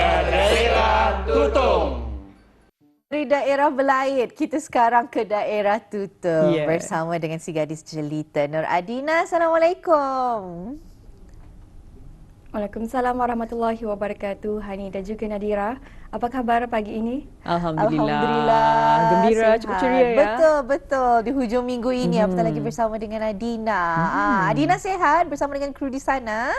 daerah Tutong. Dari daerah Belait, kita sekarang ke daerah Tutong bersama dengan si gadis jelita Nur Adina. Assalamualaikum. Waalaikumsalam warahmatullahi wabarakatuh. Hani dan juga Nadira. Apa khabar pagi ini? Alhamdulillah. Gembira, cukup ceria ya. Betul. Di hujung minggu ini, apatah lagi bersama dengan Adina. Adina sihat bersama dengan kru di sana?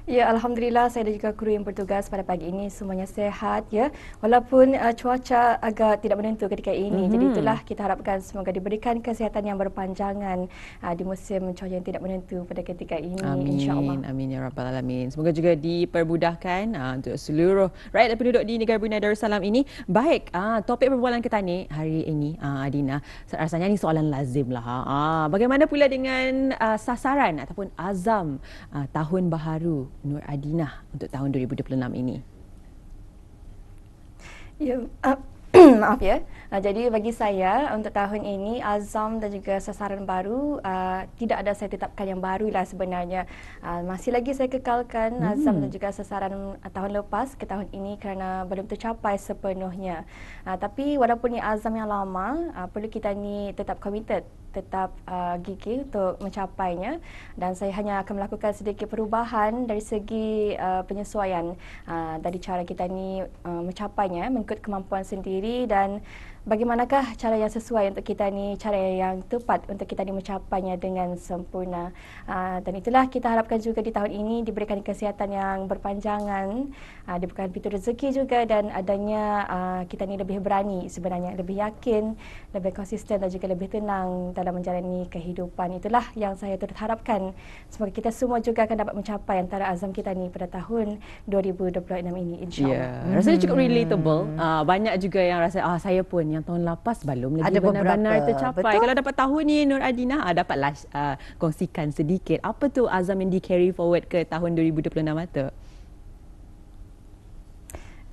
Ya, Alhamdulillah saya dan juga kru yang bertugas pada pagi ini semuanya sehat ya. Walaupun cuaca agak tidak menentu ketika ini. Jadi itulah kita harapkan semoga diberikan kesihatan yang berpanjangan di musim cuaca yang tidak menentu pada ketika ini, insya-Allah. Amin ya rabbal alamin. Semoga juga dipermudahkan untuk seluruh rakyat dan penduduk di negara Brunei Darussalam ini. Baik, topik perbualan kita ni hari ini Adina, rasanya ni soalan lazim lah. Bagaimana pula dengan sasaran ataupun azam tahun baharu Nur Adina untuk tahun 2026 ini? Ya, maaf ya. Jadi bagi saya untuk tahun ini azam dan juga sasaran baru tidak ada saya tetapkan yang barulah sebenarnya. Masih lagi saya kekalkan azam dan juga sasaran tahun lepas ke tahun ini kerana belum tercapai sepenuhnya. Tapi walaupun ini azam yang lama, perlu kita ni tetap committed, tetap gigih untuk mencapainya, dan saya hanya akan melakukan sedikit perubahan dari segi penyesuaian dari cara kita ni mencapainya mengikut kemampuan sendiri dan bagaimanakah cara yang sesuai untuk kita ni, cara yang tepat untuk kita ni mencapainya dengan sempurna. Dan itulah kita harapkan juga di tahun ini diberikan kesihatan yang berpanjangan, diberikan pintu rezeki juga dan adanya kita ni lebih berani sebenarnya, lebih yakin, lebih konsisten dan juga lebih tenang dalam menjalani kehidupan. Itulah yang saya turut harapkan. Semoga kita semua juga akan dapat mencapai antara azam kita ni pada tahun 2026 ini, insya-Allah. Rasanya cukup relatable. Banyak juga yang rasa saya pun yang tahun lepas belum lagi benar-benar tercapai. Betul? Kalau dapat tahun ni Nur Adina dapatlah kongsikan sedikit apa tu azam yang di carry forward ke tahun 2026 tu?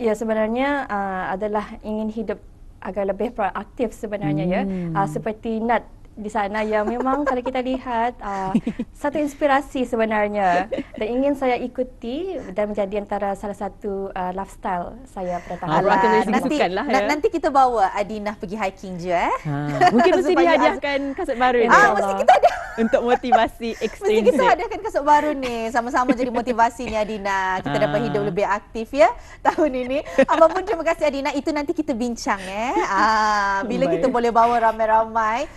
Ya, sebenarnya adalah ingin hidup agar lebih proaktif sebenarnya ya. Seperti Nat di sana yang memang kalau kita lihat satu inspirasi sebenarnya dan ingin saya ikuti dan menjadi antara salah satu lifestyle saya pada tahun nanti kita bawa Adina pergi hiking je mungkin mesti dihadiahkan kasut baru ni. Mesti kita ada untuk motivasi ekstrim. Mesti kita hadiahkan kasut baru ni, sama-sama jadi motivasi ni Adina. Kita dapat hidup lebih aktif ya tahun ini. Apapun, terima kasih Adina. Itu nanti kita bincang bila kita boleh bawa ramai-ramai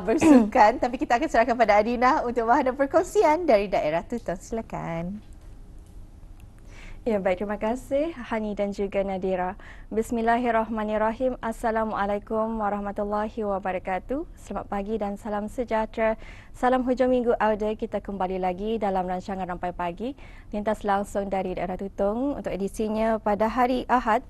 bersukan. Tapi kita akan serahkan pada Adina untuk bahan dan perkongsian dari daerah Tutong. Silakan. Ya, baik, terima kasih Hani dan juga Nadira. Bismillahirrahmanirrahim. Assalamualaikum warahmatullahi wabarakatuh. Selamat pagi dan salam sejahtera. Salam hujung minggu Auda. Kita kembali lagi dalam rancangan Rampai Pagi, lintas langsung dari daerah Tutong untuk edisinya pada hari Ahad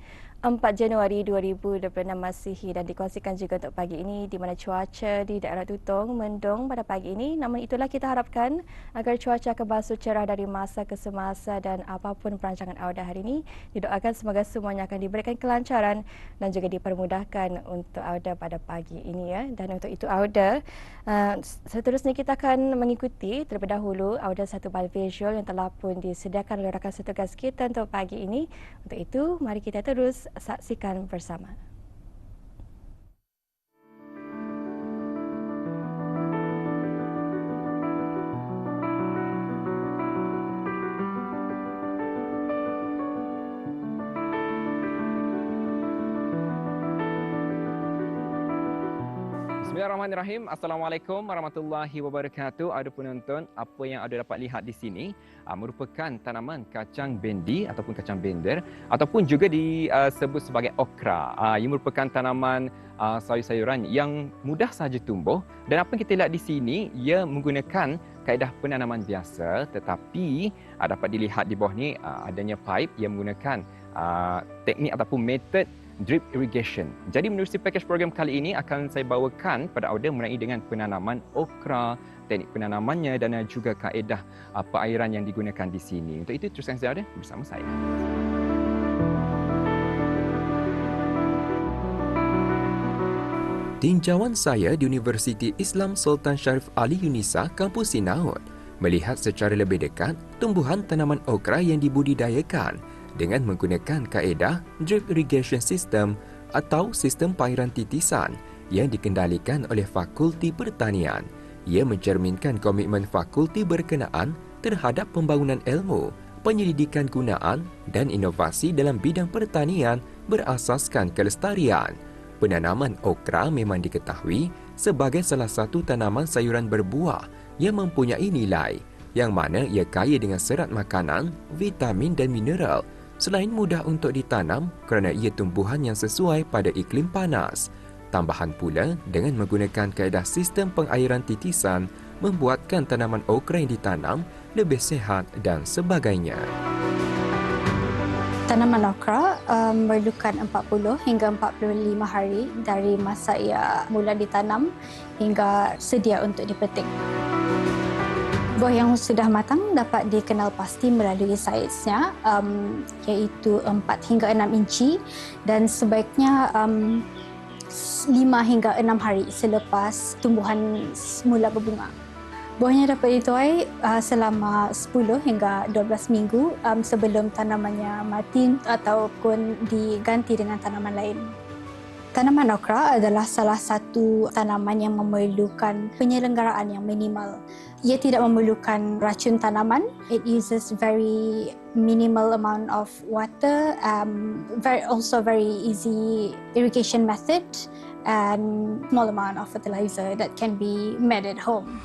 4 Januari 2026 Masihi, dan dikongsikan juga untuk pagi ini di mana cuaca di daerah Tutong mendung pada pagi ini. Namun itulah kita harapkan agar cuaca kebasuh cerah dari masa ke semasa, dan apapun perancangan Auda hari ini didoakan semoga semuanya akan diberikan kelancaran dan juga dipermudahkan untuk Auda pada pagi ini ya. Dan untuk itu Auda seterusnya kita akan mengikuti terlebih dahulu Auda satu bal visual yang telah pun disediakan oleh rakan setugas kita untuk pagi ini. Untuk itu mari kita terus saksikan bersama. Bismillahirrahmanirrahim. Assalamualaikum warahmatullahi wabarakatuh. Ada penonton, apa yang ada dapat lihat di sini merupakan tanaman kacang bendi ataupun kacang bender ataupun juga disebut sebagai okra. Ia merupakan tanaman sayur-sayuran yang mudah saja tumbuh, dan apa yang kita lihat di sini ia menggunakan kaedah penanaman biasa, tetapi dapat dilihat di bawah ni adanya pipe yang menggunakan teknik ataupun metod drip irrigation. Jadi menerusi package program kali ini akan saya bawakan pada Auda mengenai dengan penanaman okra, teknik penanamannya dan juga kaedah perairan yang digunakan di sini. Untuk itu teruskan saya Auda bersama saya. Tinjauan saya di Universiti Islam Sultan Syarif Ali Yunisa, Kampus Sinaut melihat secara lebih dekat tumbuhan tanaman okra yang dibudidayakan dengan menggunakan kaedah drip irrigation system atau sistem pengairan titisan yang dikendalikan oleh Fakulti Pertanian. Ia mencerminkan komitmen fakulti berkenaan terhadap pembangunan ilmu, penyelidikan gunaan dan inovasi dalam bidang pertanian berasaskan kelestarian. Penanaman okra memang diketahui sebagai salah satu tanaman sayuran berbuah yang mempunyai nilai yang mana ia kaya dengan serat makanan, vitamin dan mineral. Selain mudah untuk ditanam kerana ia tumbuhan yang sesuai pada iklim panas. Tambahan pula, dengan menggunakan kaedah sistem pengairan titisan, membuatkan tanaman okra yang ditanam lebih sihat dan sebagainya. Tanaman okra memerlukan 40 hingga 45 hari dari masa ia mula ditanam hingga sedia untuk dipetik. Buah yang sudah matang dapat dikenal pasti melalui saiznya, iaitu 4 hingga 6 inci dan sebaiknya 5 hingga 6 hari selepas tumbuhan mula berbunga. Buahnya dapat dituai selama 10 hingga 12 minggu sebelum tanamannya mati ataupun diganti dengan tanaman lain. Tanaman okra adalah salah satu tanaman yang memerlukan penyelenggaraan yang minimal. Ia tidak memerlukan racun tanaman. It uses very minimal amount of water, also very easy irrigation method and small amount of fertilizer that can be made at home.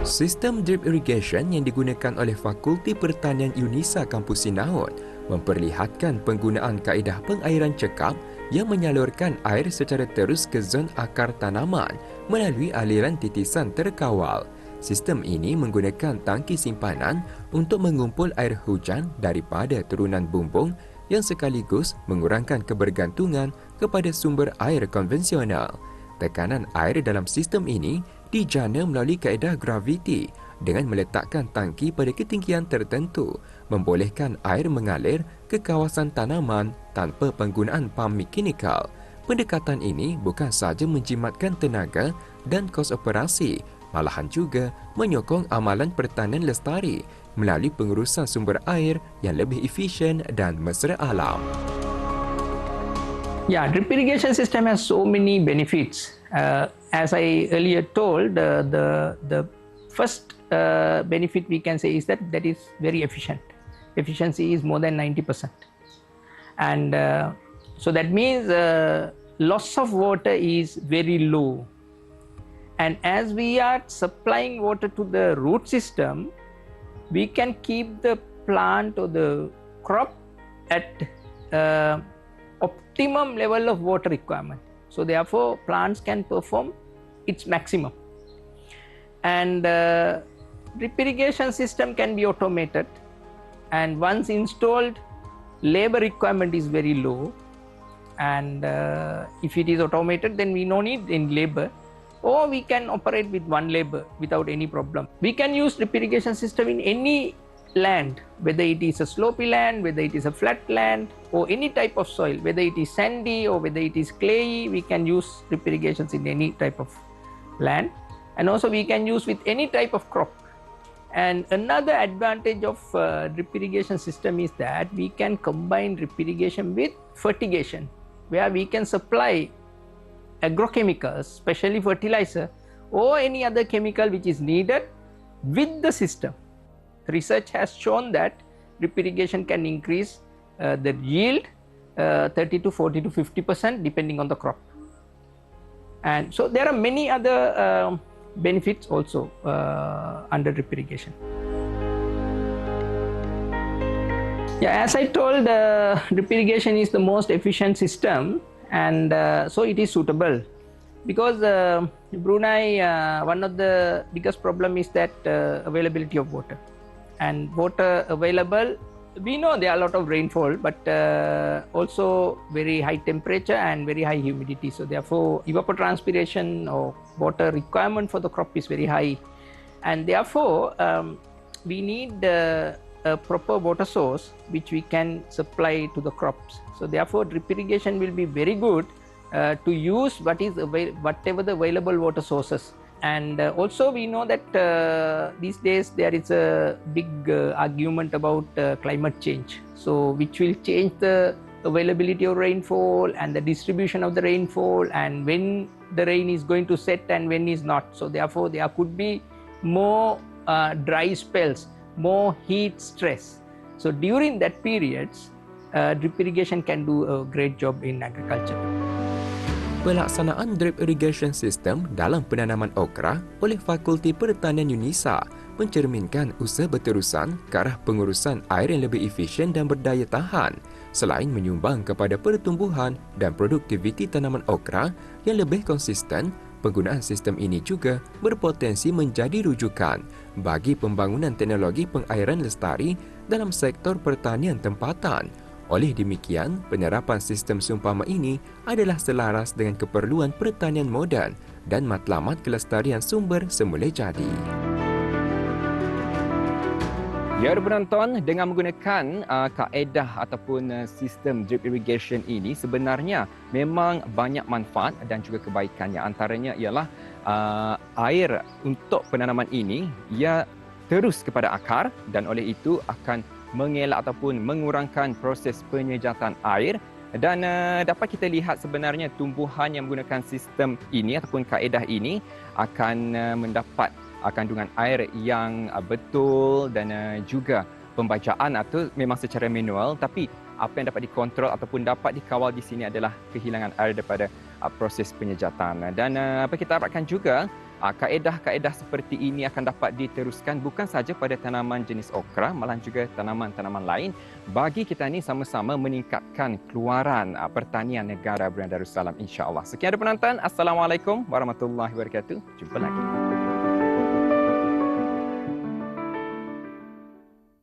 Sistem drip irrigation yang digunakan oleh Fakulti Pertanian UNISA Kampus Sinaut memperlihatkan penggunaan kaedah pengairan cekap yang menyalurkan air secara terus ke zon akar tanaman melalui aliran titisan terkawal. Sistem ini menggunakan tangki simpanan untuk mengumpul air hujan daripada turunan bumbung yang sekaligus mengurangkan kebergantungan kepada sumber air konvensional. Tekanan air dalam sistem ini dijana melalui kaedah graviti dengan meletakkan tangki pada ketinggian tertentu, membolehkan air mengalir ke kawasan tanaman tanpa penggunaan pam mekanikal. Pendekatan ini bukan sahaja menjimatkan tenaga dan kos operasi, malahan juga menyokong amalan pertanian lestari melalui pengurusan sumber air yang lebih efisien dan mesra alam. Yeah, drip irrigation system has so many benefits. As I earlier told, the first benefit we can say is that is very efficient. Efficiency is more than 90%. And so that means loss of water is very low. And as we are supplying water to the root system, we can keep the plant or the crop at optimum level of water requirement. So therefore, plants can perform its maximum. And drip irrigation system can be automated. And once installed, labor requirement is very low. And if it is automated, then we no need any labor. Or we can operate with one labor without any problem. We can use drip irrigation system in any land, whether it is a slopy land, whether it is a flat land, or any type of soil, whether it is sandy or whether it is clayey, we can use drip irrigations in any type of land. And also we can use with any type of crop. And another advantage of drip irrigation system is that we can combine drip irrigation with fertigation, where we can supply agrochemicals, especially fertilizer, or any other chemical which is needed with the system. Research has shown that drip irrigation can increase the yield 30 to 40 to 50% depending on the crop. And so there are many other benefits also under drip irrigation. Yeah, as I told, drip irrigation is the most efficient system, and so it is suitable because Brunei, one of the biggest problem is that availability of water. And water available, we know there are a lot of rainfall, but also very high temperature and very high humidity. So therefore, evapotranspiration or water requirement for the crop is very high. And therefore, we need a proper water source which we can supply to the crops. So therefore, drip irrigation will be very good to use whatever the available water sources. And also we know that these days there is a big argument about climate change, so which will change the availability of rainfall and the distribution of the rainfall, and when the rain is going to set and when is not. So therefore there could be more dry spells, more heat stress. So during that periods, drip irrigation can do a great job in agriculture. Pelaksanaan drip irrigation system dalam penanaman okra oleh Fakulti Pertanian UNISA mencerminkan usaha berterusan ke arah pengurusan air yang lebih efisien dan berdaya tahan, selain menyumbang kepada pertumbuhan dan produktiviti tanaman okra yang lebih konsisten. Penggunaan sistem ini juga berpotensi menjadi rujukan bagi pembangunan teknologi pengairan lestari dalam sektor pertanian tempatan. Oleh demikian, penerapan sistem seumpama ini adalah selaras dengan keperluan pertanian moden dan matlamat kelestarian sumber semula jadi. Ya, penonton, dengan menggunakan kaedah ataupun sistem drip irrigation ini sebenarnya memang banyak manfaat dan juga kebaikannya. Antaranya ialah air untuk penanaman ini ia terus kepada akar dan oleh itu akan mengelak ataupun mengurangkan proses penyejatan air, dan dapat kita lihat sebenarnya tumbuhan yang menggunakan sistem ini ataupun kaedah ini akan mendapat kandungan air yang betul, dan juga pembacaan atau memang secara manual, tapi apa yang dapat dikontrol ataupun dapat dikawal di sini adalah kehilangan air daripada proses penyejatan. Dan apa kita harapkan juga kaedah-kaedah seperti ini akan dapat diteruskan bukan saja pada tanaman jenis okra, malah juga tanaman-tanaman lain bagi kita ni sama-sama meningkatkan keluaran pertanian negara Brunei Darussalam, insya-Allah. Sekian penonton, Assalamualaikum warahmatullahi wabarakatuh. Jumpa lagi.